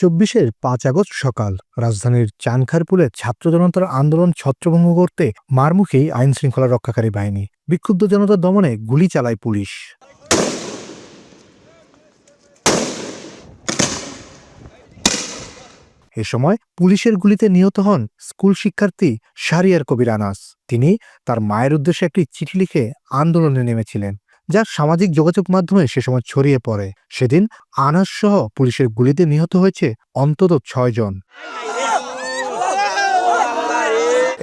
2024-এর 5 August সকাল রাজধানীর চানখারপুলে ছাত্র জনতার আন্দোলন ছত্রভঙ্গ করতে মারমুখী আইন শৃঙ্খলা রক্ষাকারী বাহিনী। বিক্ষুব্ধ জনতা দমনে গুলি চালায় পুলিশ। এ সময় পুলিশের গুলিতে নিহত হন স্কুল শিক্ষার্থী শাহরিয়ার কবির আনাস। তিনি তার মায়ের উদ্দেশ্যে একটি চিঠি লিখে আন্দোলনে নেমেছিলেন, যা সামাজিক যোগাযোগ মাধ্যমে সে সময় ছড়িয়ে পড়ে। সেদিন আনাস সহ পুলিশের গুলিতে নিহত হয়েছে অন্তত 6 জন।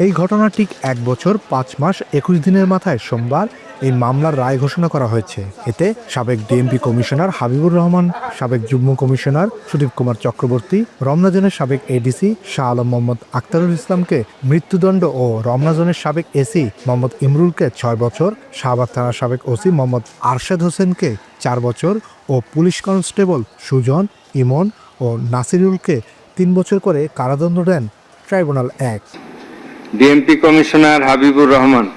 এই ঘটনা ঠিক 1 বছর 5 মাস 21 দিনের মাথায় সোমবার এই মামলার রায় ঘোষণা করা হয়েছে। এতে সাবেক ডিএমপি কমিশনার হাবিবুর রহমান, সাবেক যুগ্ম কমিশনার সুদীপ কুমার চক্রবর্তী, রমনা জোনের সাবেক এডিসি শাহ আলম মোহাম্মদ আক্তারুল ইসলামকে মৃত্যুদণ্ড ও রমনা জোনের সাবেক এসি মোহাম্মদ ইমরুলকে 6 বছর, শাহবাগ থানার সাবেক ওসি মোহাম্মদ আরশাদ হোসেনকে 4 বছর ও পুলিশ কনস্টেবল সুজন, ইমন ও নাসিরুলকে 3 বছর করে কারাদণ্ড দেন tribunal 1। DMP commissioner Habibur Rahman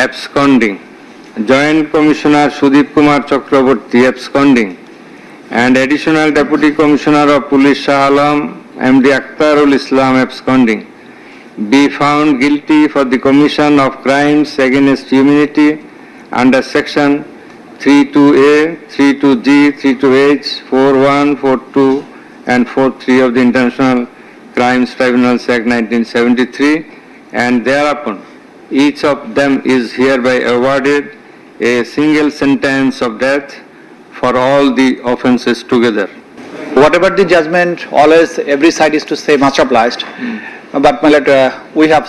absconding, Joint Commissioner Sudeep Kumar Chakraborty absconding, and Additional Deputy Commissioner of Police Shah Alam MD Akhtarul Islam absconding, be found guilty for the commission of crimes against humanity under Section 32A, 32G, 32H, 41, 42, and 43 of the International Crimes Tribunals Act 1973, and thereupon each of them is hereby awarded a single sentence of death for all the offences together. Whatever the judgment, always every side is to say much obliged, but my lord, we have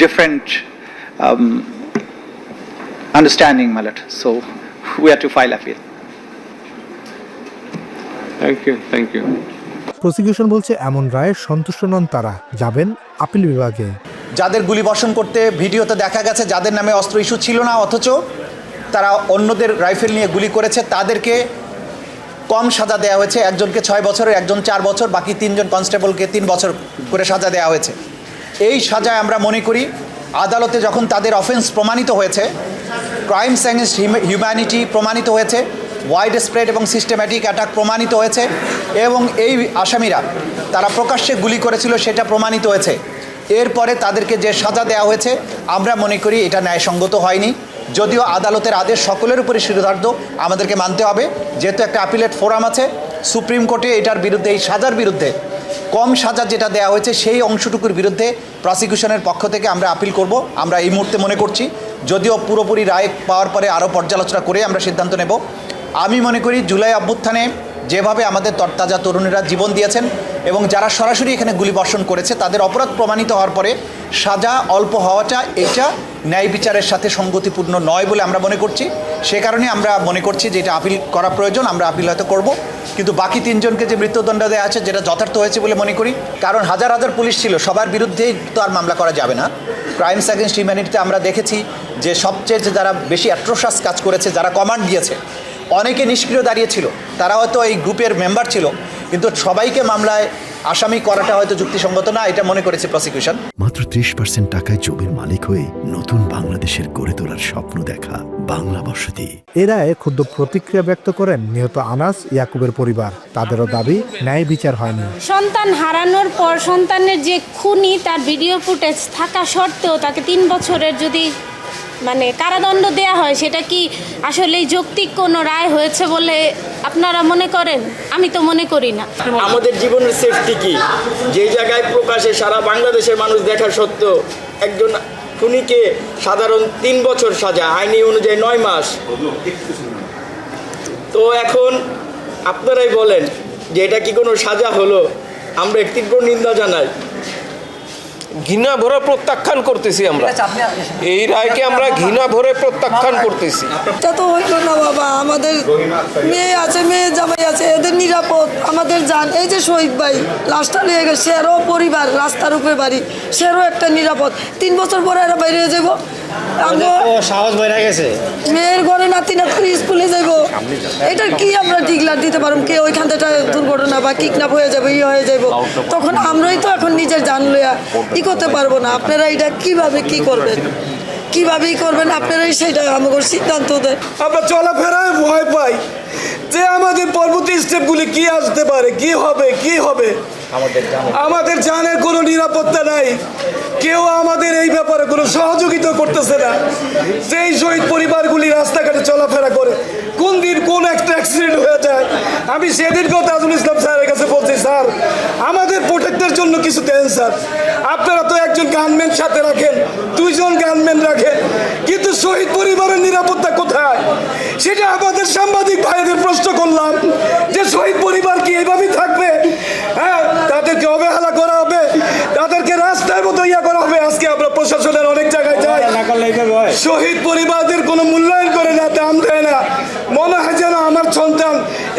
different understanding, my lord, so we have to file appeal. Thank you. Prosecution বলছে এমন রায়ে সন্তুষ্ট নন তারা, যাবেন appeal বিভাগে। যাদের গুলি বর্ষণ করতে ভিডিওতে দেখা গেছে যাদের নামে অস্ত্র ইস্যু ছিল না, অথচ তারা অন্যদের রাইফেল নিয়ে গুলি করেছে, তাদেরকে কম সাজা দেওয়া হয়েছে। একজনকে 6 বছরের, একজন 4 বছর, বাকি 3 জন কনস্টেবলকে 3 বছর করে সাজা দেওয়া হয়েছে। এই সাজায় আমরা মনে করি আদালতে যখন তাদের অফেন্স প্রমাণিত হয়েছে, ক্রাইমস এগেনস্ট হিউম্যানিটি প্রমাণিত হয়েছে, ওয়াইড স্প্রেড এবং সিস্টেম্যাটিক অ্যাটাক প্রমাণিত হয়েছে, এবং এই আসামিরা তারা প্রকাশ্যে গুলি করেছিল সেটা প্রমাণিত হয়েছে। এরপরে তাদেরকে যে সাজা দেওয়া হয়েছে আমরা মনে করি এটা ন্যায়সঙ্গত হয়নি। যদিও আদালতের আদেশ সকলের উপরে শিরোধার্য, আমাদেরকে মানতে হবে, যেহেতু একটা অ্যাপিলেট ফোরাম আছে সুপ্রিম কোর্টে, এটার বিরুদ্ধে, এই সাজার বিরুদ্ধে, কম সাজা যেটা দেওয়া হয়েছে সেই অংশটুকুর বিরুদ্ধে প্রসিকিউশনের পক্ষ থেকে আমরা আপিল করব। আমরা এই মুহূর্তে মনে করছি, যদিও পুরোপুরি রায় পাওয়ার পরে আরও পর্যালোচনা করে আমরা সিদ্ধান্ত নেব। আমি মনে করি জুলাই অভ্যুত্থানে যেভাবে আমাদের তরতাজা তরুণীরা জীবন দিয়েছেন এবং যারা সরাসরি এখানে গুলি বর্ষণ করেছে তাদের অপরাধ প্রমাণিত হওয়ার পরে সাজা অল্প হওয়াটা এটা ন্যায় বিচারের সাথে সঙ্গতিপূর্ণ নয় বলে আমরা মনে করছি। সে কারণে আমরা মনে করছি যে এটা আপিল করা প্রয়োজন, আমরা আপিল হয়তো করব। কিন্তু বাকি 3 জনকে যে মৃত্যুদণ্ড দেওয়া আছে যেটা যথার্থ হয়েছে বলে মনে করি, কারণ হাজার হাজার পুলিশ ছিল, সবার বিরুদ্ধেই তো আর মামলা করা যাবে না। ক্রাইমস এগেনস্ট হিউম্যানিটিতে আমরা দেখেছি যে সবচেয়ে যারা বেশি অ্যাট্রোসাস কাজ করেছে, যারা কমান্ড দিয়েছে, অনেকে নিষ্ক্রিয় দাঁড়িয়েছিল, তারা হয়তো এই গ্রুপের মেম্বার ছিল, কিন্তু সবাইকে মামলায় আসামি করাটা হয়তো যুক্তিসঙ্গত না, এটা মনে করেছে প্রসিকিউশন। মাত্র 30% টাকায় জমির মালিক হয়ে নতুন বাংলাদেশের গড়ে তোলার স্বপ্ন দেখা বাংলা বসতি। এ রায়ে ক্ষুব্ধ প্রতিক্রিয়া ব্যক্ত করেন নিহত আনাস ইয়াকুবের পরিবার। তাদেরও দাবি ন্যায় বিচার হয়নি। সন্তান হারানোর পর সন্তানের যে খুনি, তার ভিডিও ফুটেজ থাকা সত্ত্বেও তাকে 3 বছরের যদি কারাদণ্ড দেয়া হয়, সেটা কি আসলেই যৌক্তিক কোনো রায় হয়েছে বলে আপনারা মনে করেন? আমি তো মনে করি না। আমাদের জীবনের সেফটি কি, যে জায়গায় প্রকাশে সারা বাংলাদেশের মানুষ দেখা সত্ত্বেও একজন খুনিকে সাধারণ 3 বছর সাজা, আইনি অনুযায়ী 9 মাস। তো এখন আপনারাই বলেন যে এটা কি কোনো সাজা হলো? আমরা তীব্র নিন্দা জানাই, ঘৃণা ভরে প্রত্যাখ্যান করতেছি। আমরা এই রায়কে আমরা ঘৃণা ভরে প্রত্যাখ্যান করতেছি। এটা তো হইল না বাবা, আমাদের মেয়ে আছে, মেয়ে জামাই আছে, এদের নিরাপদ আমাদের জান। এই যে শহীদ ভাই লাশটা নিয়ে গেছে, সেরও পরিবার, রাস্তার উপরে বাড়ি, সেরও একটা নিরাপদ। 3 বছর পরে এরা বাইরে যাব, সাহস বেড়ে গেছে, মেয়ের ঘরে নাতি নাতি স্কুলে যাব, এটা কি আমরা ডিক্লার দিতে পারব? কে ওইখান থেকে দুর্ঘটনা বা কিডন্যাপ হয়ে যাবে, হয়ে যাব, তখন আমরাই তো এখন নিজের জান লইয়া ই করতে পারবো না। আপনারা এটা কিভাবে কি করবেন? কীভাবেই করবেন আপনারাই সেটা আমাকে সিদ্ধান্ত দেন। আমরা চলাফেরায় ভয় পাই যে আমাদের পরবর্তী স্টেপগুলি কি আসতে পারে, কি হবে আমাদের জানের কোনো নিরাপত্তা নাই। কেউ আমাদের এই ব্যাপারে কোনো সহযোগিতা করতেছে না। যেই শহীদ পরিবারগুলি রাস্তাঘাটে চলাফেরা করে, কোন দিন কোন একটা অ্যাক্সিডেন্ট হয়ে যায়। আমি সেদিনকেও তাজুল ইসলাম স্যারের কাছে বলছি, স্যার আমাদের প্রোটেক্টের জন্য কিছু দেন স্যার। আপনারা তো একজন গানম্যান সাথে রাখেন, 2 জন গানম্যান রাখেন, কিন্তু শহীদ পরিবারের নিরাপত্তা কোথায়? সেটা আমাদের সাংবাদিক ভাইদের প্রশ্ন করলাম যে শহীদ পরিবার কি এইভাবেই থাকবে? হ্যাঁ, তাদেরকে অবহেলা করা হবে, তাদেরকে রাস্তার মতো করা হবে। আজকে আমরা প্রশাসনের অনেক জায়গায় যাই, শহীদ পরিবারদের কোনো মূল্যায়ন করে না, দাম দেয় না। মনে হয় যেন আমার সন্তান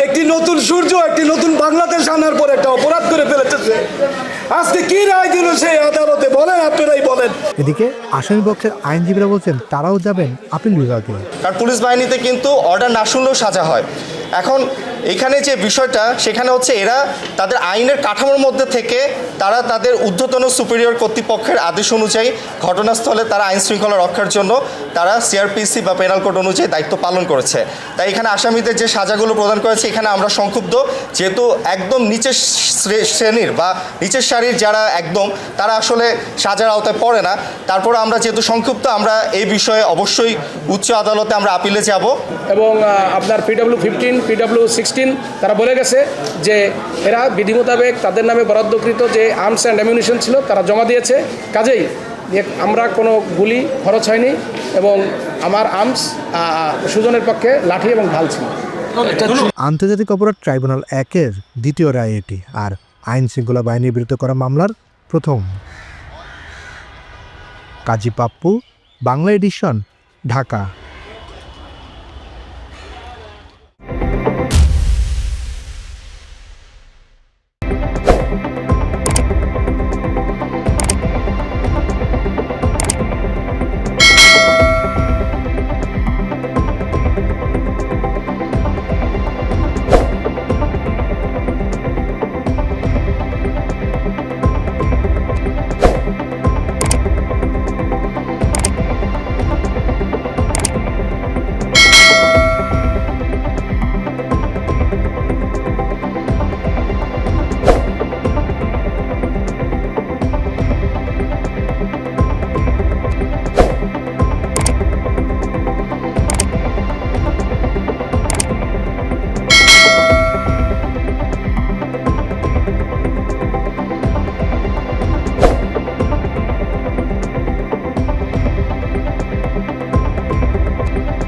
একটি নতুন সূর্য, একটি নতুন বাংলাদেশ আনার পর একটা অপরাধ করে ফেলেছে। আজকে কি রায় দিল সেই আদালতে বলেন, আপনারাই বলেন। এদিকে আসামি পক্ষের আইনজীবীরা বলছেন তারাও যাবেন আপিল বিভাগে। কারণ পুলিশ বাহিনীতে কিন্তু অর্ডার না শুনলেও সাজা হয়। এখন এখানে যে বিষয়টা সেখানে হচ্ছে এরা তাদের আইনের কাঠামোর মধ্যে থেকে তারা তাদের ঊর্ধ্বতন সুপিরিয়র কর্তৃপক্ষের আদেশ অনুযায়ী ঘটনাস্থলে তারা আইন শৃঙ্খলা রক্ষার জন্য তারা সিআরপিসি বা পেনাল কোড অনুযায়ী দায়িত্ব পালন করেছে। তাই এখানে আসামিদের যে সাজাগুলো প্রদান করেছে এখানে আমরা সংক্ষুব্ধ, যেহেতু একদম নিচের শ্রেণীর বা নিচের সারির যারা একদম তারা আসলে সাজার আওতায় পড়ে না। তারপর আমরা যেহেতু সংক্ষুব্ধ, আমরা এই বিষয়ে অবশ্যই উচ্চ আদালতে আমরা আপিলে যাব। এবং আপনার PW15 PW16 তারা বলে গেছে যে এরা বিধি মোতাবেক তাদের নামে বরাদ্দকৃত যে আর্মস অ্যান্ড অ্যামিউনিশন ছিল তারা জমা দিয়েছে। কাজেই আমরা কোনো গুলি খরচ হয়নি এবং আমার আর্মস সুজনের পক্ষে লাঠি এবং ঢাল ছিল। আন্তর্জাতিক অপরাধ ট্রাইব্যুনাল 1-এর দ্বিতীয় রায় এটি, আর আইন শৃঙ্খলা বাহিনীর বিরুদ্ধে করা মামলার প্রথম। কাজী পাপ্পু, বাংলা এডিশন, ঢাকা।